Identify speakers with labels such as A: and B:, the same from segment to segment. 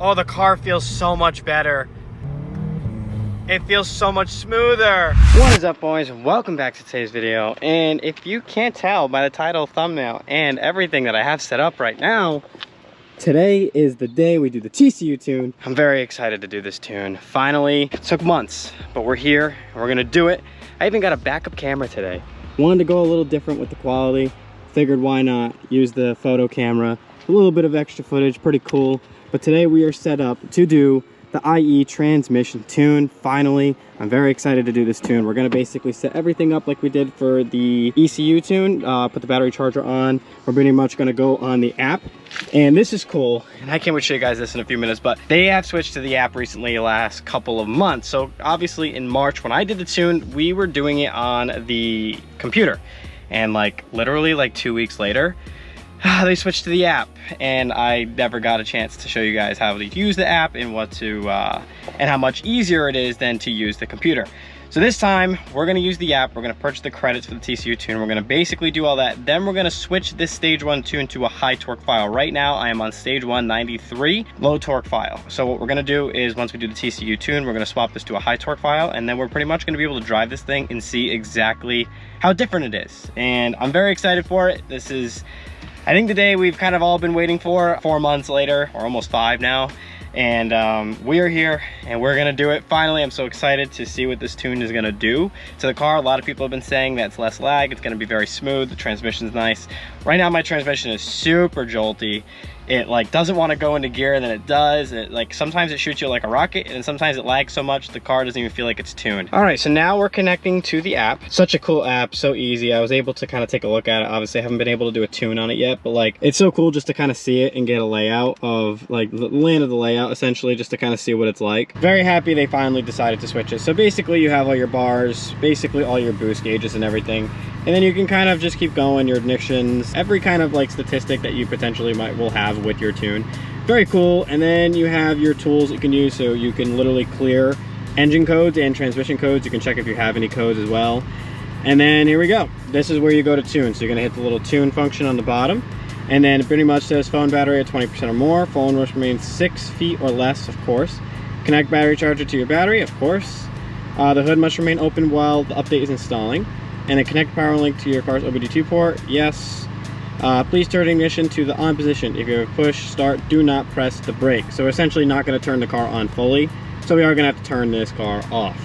A: Oh, the car feels so much better. It feels so much smoother. What is up, boys? Welcome back to today's video. And if you can't tell by the title, thumbnail, and everything that I have set up right now, today is the day we do the TCU tune. I'm very excited to do this tune. Finally, it took months, but we're here and we're gonna do it. I even got a backup camera today. Wanted to go a little different with the quality. Figured why not use the photo camera. A little bit of extra footage, pretty cool. But today we are set up to do the IE transmission tune. Finally, I'm very excited to do this tune. We're gonna basically set everything up like we did for the ECU tune, put the battery charger on. We're pretty much gonna go on the app. And this is cool, and I can't wait to show you guys this in a few minutes, but they have switched to the app recently, the last couple of months. So obviously in March, when I did the tune, we were doing it on the computer. And like literally like 2 weeks later, they switched to the app, and I never got a chance to show you guys how to use the app and what to and how much easier it is than to use the computer. So this time we're going to use the app. We're going to purchase the credits for the TCU tune. We're going to basically do all that. Then we're going to switch this stage 1 tune to a high torque file. Right now I am on stage 1 93 low torque file. So what we're going to do is once we do the TCU tune, we're going to swap this to a high torque file, and then we're pretty much going to be able to drive this thing and see exactly how different it is. And I'm very excited for it. This is, I think, the day we've kind of all been waiting for, 4 months later, or almost 5 now. And we are here and we're gonna do it finally. I'm so excited to see what this tune is gonna do to the car. A lot of people have been saying that it's less lag, it's gonna be very smooth, the transmission's nice. Right now my transmission is super jolty. It like doesn't want to go into gear, and then it does. It like sometimes it shoots you like a rocket, and sometimes it lags so much the car doesn't even feel like it's tuned. All right, so now we're connecting to the app. Such a cool app, so easy. I was able to kind of take a look at it. Obviously I haven't been able to do a tune on it yet, but like it's so cool just to kind of see it and get a layout of like the land of the layout, essentially, just to kind of see what it's like. Very happy they finally decided to switch it. So basically you have all your bars, basically all your boost gauges and everything. And then you can kind of just keep going, your ignitions, every kind of like statistic that you potentially will have with your tune. Very cool. And then you have your tools you can use, so you can literally clear engine codes and transmission codes. You can check if you have any codes as well. And then here we go. This is where you go to tune. So you're gonna hit the little tune function on the bottom. And then it pretty much says phone battery at 20% or more. Phone must remain 6 feet or less, of course. Connect battery charger to your battery, of course. The hood must remain open while the update is installing. And then connect power link to your car's OBD2 port. Yes. Please turn ignition to the on position. If you push start, do not press the brake. So essentially not going to turn the car on fully. So we are going to have to turn this car off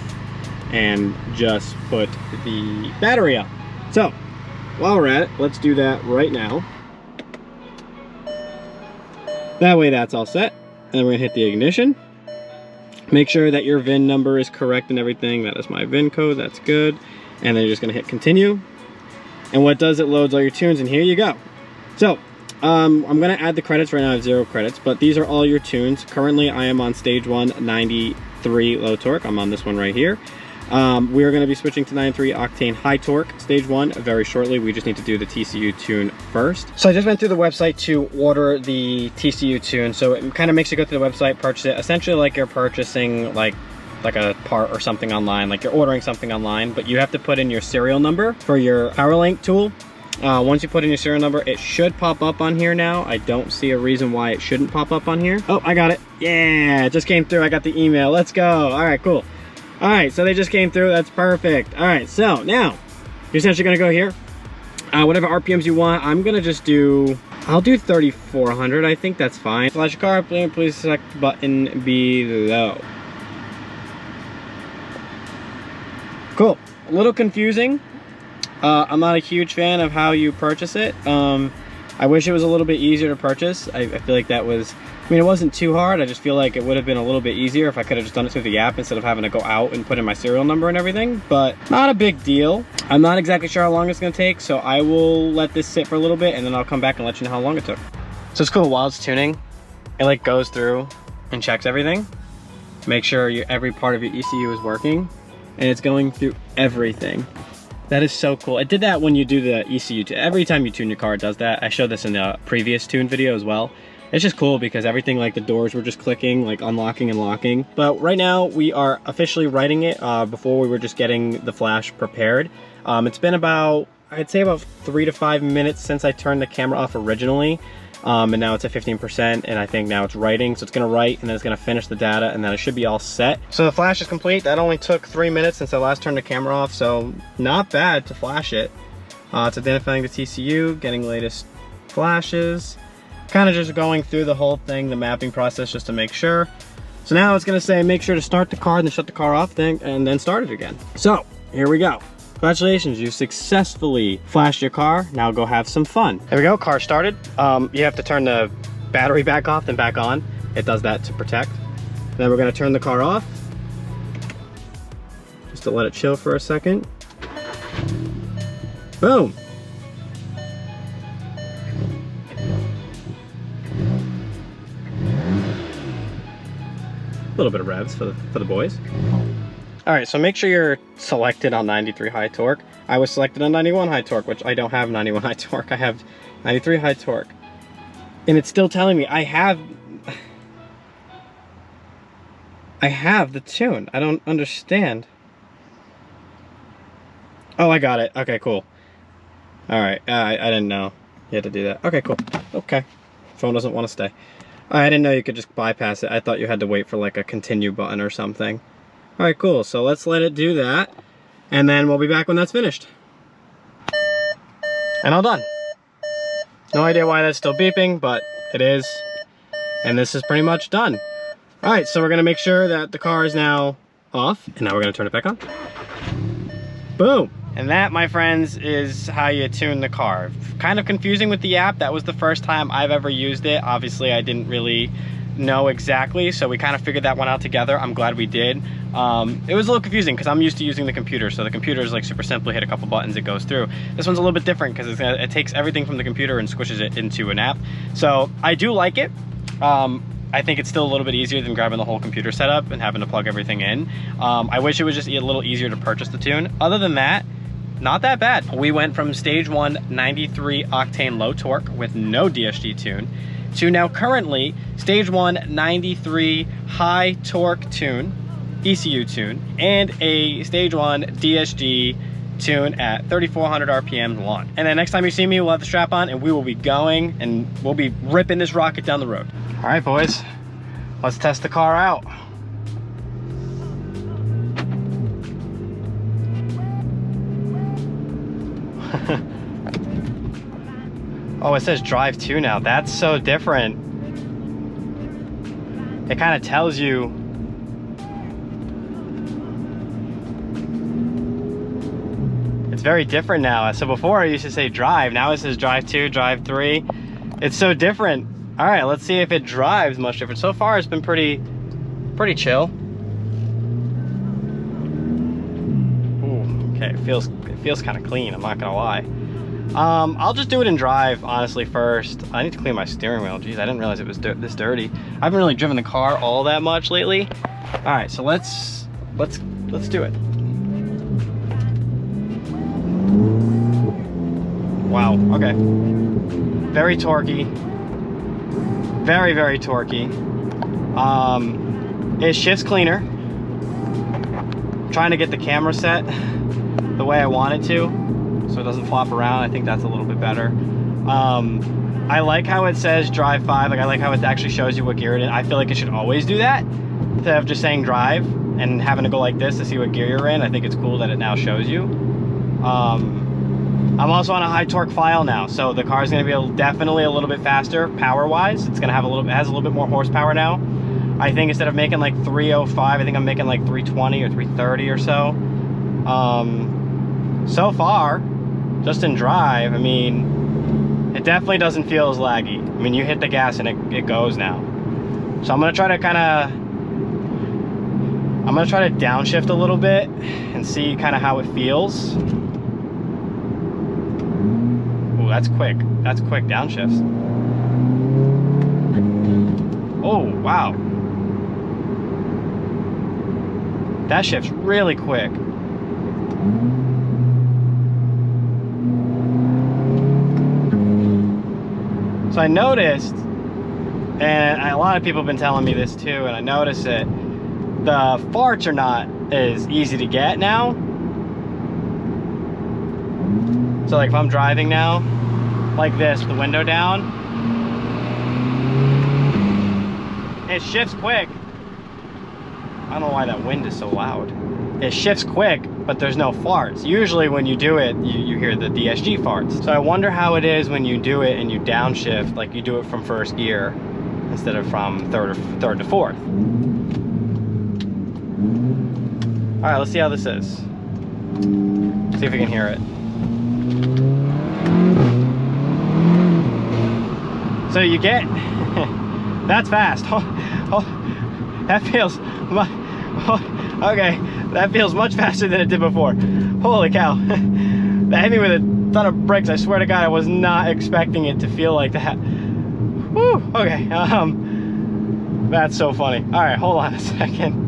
A: and just put the battery up. So while we're at it, let's do that right now. That way that's all set. And then we're going to hit the ignition. Make sure that your VIN number is correct and everything. That is my VIN code. That's good. And then you're just gonna hit continue. And what does, it loads all your tunes, and here you go. So I'm gonna add the credits. Right now I have 0 credits, but these are all your tunes. Currently I am on stage 1 93 low torque. I'm on this one right here. We are going to be switching to 93 octane high torque stage 1 very shortly. We just need to do the TCU tune first. So I just went through the website to order the TCU tune. So it kind of makes you go through the website, purchase it, essentially like you're purchasing like a part or something online, like you're ordering something online, but you have to put in your serial number for your power link tool. Once you put in your serial number, it should pop up on here now. I don't see a reason why it shouldn't pop up on here. Oh, I got it. Yeah, it just came through. I got the email. Let's go. All right, cool. All right, so they just came through. That's perfect. All right, so now you're essentially gonna go here. Whatever RPMs you want, I'm gonna just do, I'll do 3,400. I think that's fine. Flash your car, please select the button below. Cool. A little confusing. I'm not a huge fan of how you purchase it. I wish it was a little bit easier to purchase. I feel like that was, I mean, it wasn't too hard. I just feel like it would have been a little bit easier if I could have just done it through the app instead of having to go out and put in my serial number and everything, but not a big deal. I'm not exactly sure how long it's gonna take, so I will let this sit for a little bit and then I'll come back and let you know how long it took. So it's cool, while it's tuning, it like goes through and checks everything. Make sure every part of your ECU is working, and it's going through everything. That is so cool. It did that when you do the ECU. Every time you tune your car, it does that. I showed this in the previous tune video as well. It's just cool because everything, like the doors were just clicking, like unlocking and locking. But right now we are officially writing it. Before we were just getting the flash prepared. It's been about, I'd say about 3 to 5 minutes since I turned the camera off originally. and now it's at 15%, and I think now it's writing. So it's gonna write, and then it's gonna finish the data, and then it should be all set. So the flash is complete. That only took 3 minutes since I last turned the camera off, so not bad to flash it. It's identifying the TCU, getting latest flashes, kind of just going through the whole thing, the mapping process, just to make sure. So now it's gonna say make sure to start the car and then shut the car off, and then start it again. So here we go. Congratulations, you successfully flashed your car. Now go have some fun. There we go, car started. You have to turn the battery back off, then back on. It does that to protect. Then we're gonna turn the car off, just to let it chill for a second. Boom. A little bit of revs for the boys. All right, so make sure you're selected on 93 high torque. I was selected on 91 high torque, which I don't have 91 high torque. I have 93 high torque. And it's still telling me I have the tune. I don't understand. Oh, I got it. Okay, cool. All right, I didn't know you had to do that. Okay, cool. Okay, phone doesn't want to stay. I didn't know you could just bypass it. I thought you had to wait for like a continue button or something. All right, cool. So let's let it do that, and then we'll be back when that's finished. And all done. No idea why that's still beeping, but it is. And this is pretty much done. All right, so we're gonna make sure that the car is now off, and now we're gonna turn it back on. Boom. And that, my friends, is how you tune the car. Kind of confusing with the app. That was the first time I've ever used it. Obviously, I didn't really know exactly, so we kind of figured that one out together. I'm glad we did. It was a little confusing because I'm used to using the computer, so the computer is like super simple. Hit a couple buttons, it goes through. This one's a little bit different because it takes everything from the computer and squishes it into an app. So I do like it. I think it's still a little bit easier than grabbing the whole computer setup and having to plug everything in. I wish it was just a little easier to purchase the tune. Other than that, not that bad. We went from stage 1 93 octane low torque with no DSG tune to now currently stage 1 93 high torque tune, ECU tune, and a stage 1 DSG tune at 3,400 RPM launch. And then next time you see me, we'll have the strap on and we will be going and we'll be ripping this rocket down the road. All right, boys, let's test the car out. Oh, it says drive 2 now. That's so different. It kind of tells you. It's very different now. So before it used to say drive, now it says drive 2, drive 3. It's so different. All right, let's see if it drives much different. So far it's been pretty chill. Ooh, okay, it feels kind of clean, I'm not gonna lie. I'll just do it in drive, honestly, first. I need to clean my steering wheel. Geez, I didn't realize it was this dirty. I haven't really driven the car all that much lately. All right, so let's do it. Wow, okay. Very torquey. Very, very torquey. It shifts cleaner. I'm trying to get the camera set the way I want it to, so it doesn't flop around. I think that's a little bit better. I like how it says drive 5. Like, I like how it actually shows you what gear it in. I feel like it should always do that instead of just saying drive and having to go like this to see what gear you're in. I think it's cool that it now shows you. I'm also on a high torque file now, so the car is going to be definitely a little bit faster power wise. It's going to have it has a little bit more horsepower now. I think instead of making like 305, I think I'm making like 320 or 330 or so. So far, just in drive, I mean, it definitely doesn't feel as laggy. I mean, you hit the gas and it goes now. So I'm gonna try to downshift a little bit and see kind of how it feels. Ooh, that's quick. That's quick downshifts. Oh, wow. That shifts really quick. So I noticed, and a lot of people have been telling me this too, and I noticed it, the farts are not as easy to get now. So like if I'm driving now, like this, with the window down, It shifts quick. I don't know why that wind is so loud. It shifts quick, but there's no farts. Usually when you do it, you hear the DSG farts. So I wonder how it is when you do it and you downshift, like you do it from first gear instead of from third to fourth. All right, let's see how this is. See if we can hear it. So you get, that's fast. That feels, okay, that feels much faster than it did before. Holy cow. That hit me with a ton of bricks. I swear to God, I was not expecting it to feel like that. Woo, okay, that's so funny. All right, hold on a second.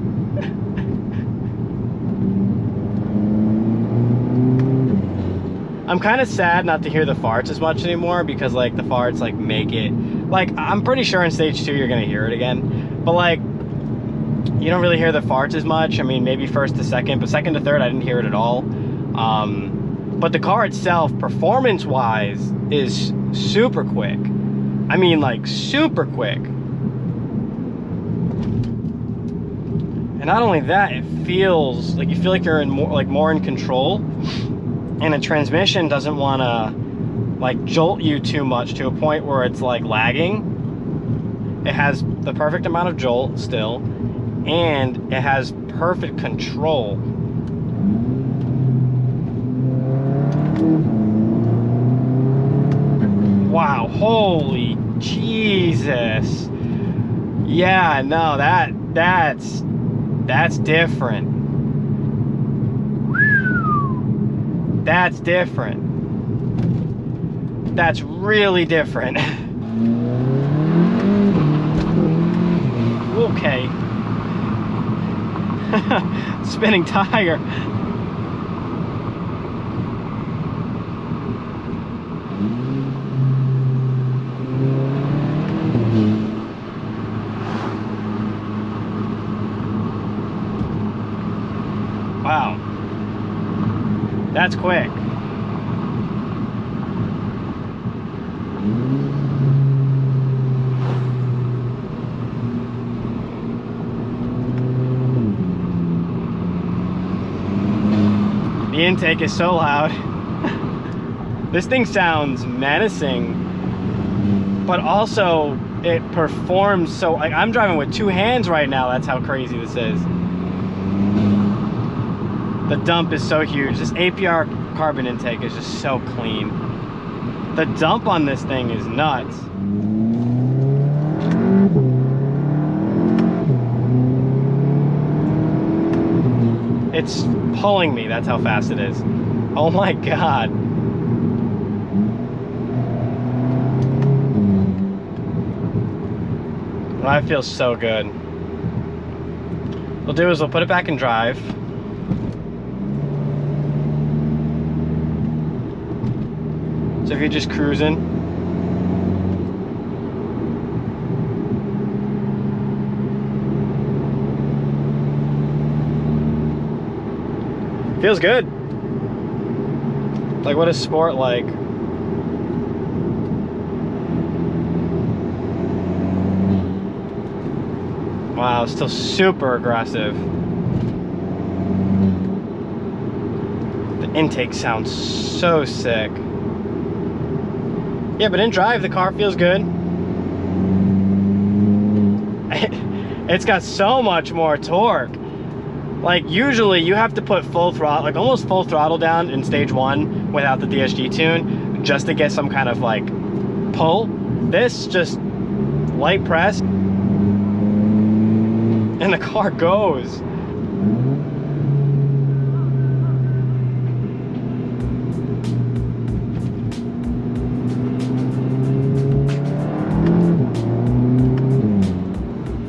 A: I'm kind of sad not to hear the farts as much anymore because like the farts like make it, like I'm pretty sure in stage 2 you're gonna hear it again, but like you don't really hear the farts as much. I mean, maybe first to second, but second to third I didn't hear it at all. But the car itself, performance wise, is super quick. I mean, like super quick. And not only that, it feels like you feel like you're in more in control. And the transmission doesn't want to like jolt you too much to a point where it's like lagging. It has the perfect amount of jolt still, and it has perfect control. Wow, holy Jesus. Yeah, no, that's different. That's different. That's really different. Okay. Spinning tire. Wow. That's quick. The intake is so loud. This thing sounds menacing, but also it performs so, like I'm driving with 2 hands right now. That's how crazy this is. The dump is so huge. This APR carbon intake is just so clean. The dump on this thing is nuts. It's pulling me, that's how fast it is. Oh my God. That feels so good. What we'll do is we'll put it back in drive. So if you're just cruising, feels good. Like what is sport like? Wow, still super aggressive. The intake sounds so sick. Yeah, but in drive, the car feels good. It's got so much more torque. Like usually you have to put full throttle, like almost full throttle down in stage 1 without the DSG tune just to get some kind of like pull. This just light press and the car goes.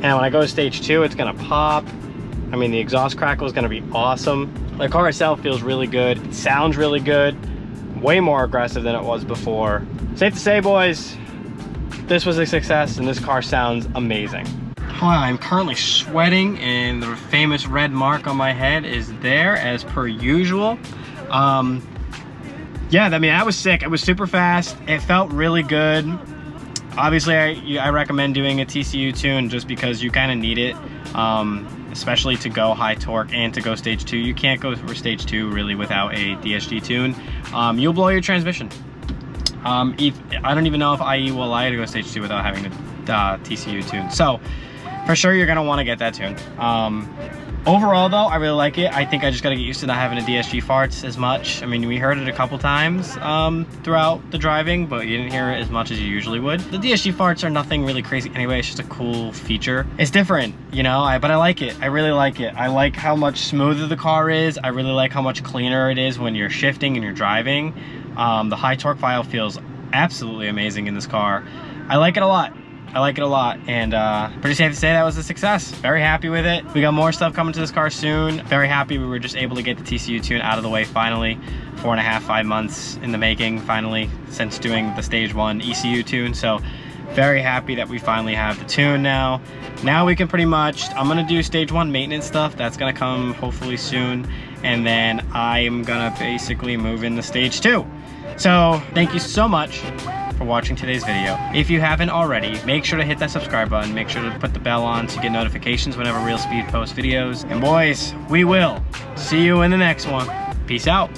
A: And when I go to stage 2, it's gonna pop. I mean, the exhaust crackle is gonna be awesome. The car itself feels really good. It sounds really good. Way more aggressive than it was before. Safe to say, boys, this was a success and this car sounds amazing. Wow, I'm currently sweating and the famous red mark on my head is there as per usual. Yeah, I mean, I was sick. It was super fast. It felt really good. Obviously, I recommend doing a TCU tune just because you kind of need it, especially to go high torque and to go stage 2. You can't go for stage 2 really without a DSG tune. You'll blow your transmission. I don't even know if IE will allow you to go stage 2 without having the TCU tune. So for sure you're gonna want to get that tune. Overall though, I really like it. I think I just gotta get used to not having a DSG farts as much. I mean, we heard it a couple times throughout the driving, but you didn't hear it as much as you usually would. The DSG farts are nothing really crazy anyway. It's just a cool feature. It's different, you know, but I like it. I really like it. I like how much smoother the car is. I really like how much cleaner it is when you're shifting and you're driving. The high torque file feels absolutely amazing in this car. I like it a lot. I like it a lot, and pretty safe to say that was a success. Very happy with it. We got more stuff coming to this car soon. Very happy we were just able to get the TCU tune out of the way finally. 4.5, 5 months in the making finally since doing the stage 1 ECU tune. So very happy that we finally have the tune now. Now we can pretty much, I'm gonna do stage 1 maintenance stuff. That's gonna come hopefully soon. And then I'm gonna basically move into stage 2. So thank you so much for watching today's video. If you haven't already, make sure to hit that subscribe button. Make sure to put the bell on to get notifications whenever Real Speed posts videos. And boys, we will see you in the next one. Peace out.